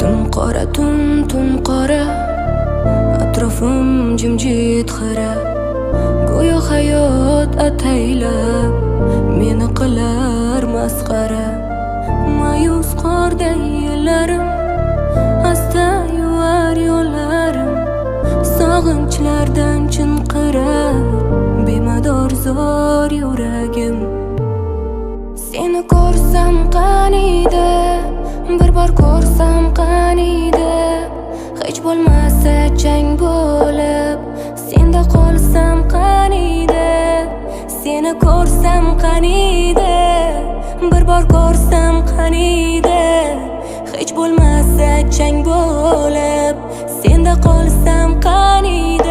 Tun qora atrofim jimjit xira go'yo hayot ataylab meni qilar masxara ma'yus qorday yillarim asta yuvar yo'llarim sog'inchlardan chinqirar bemador zor yuragim seni ko'rsam qaniydi bir bor ko'rsam qaniydi hech bo'lmasa chang bo'lib senda qolsam qaniydi seni ko'rsam qaniydi bir bor ko'rsam qaniydi hech bo'lmasa chang bo'lib senda qolsam qaniydi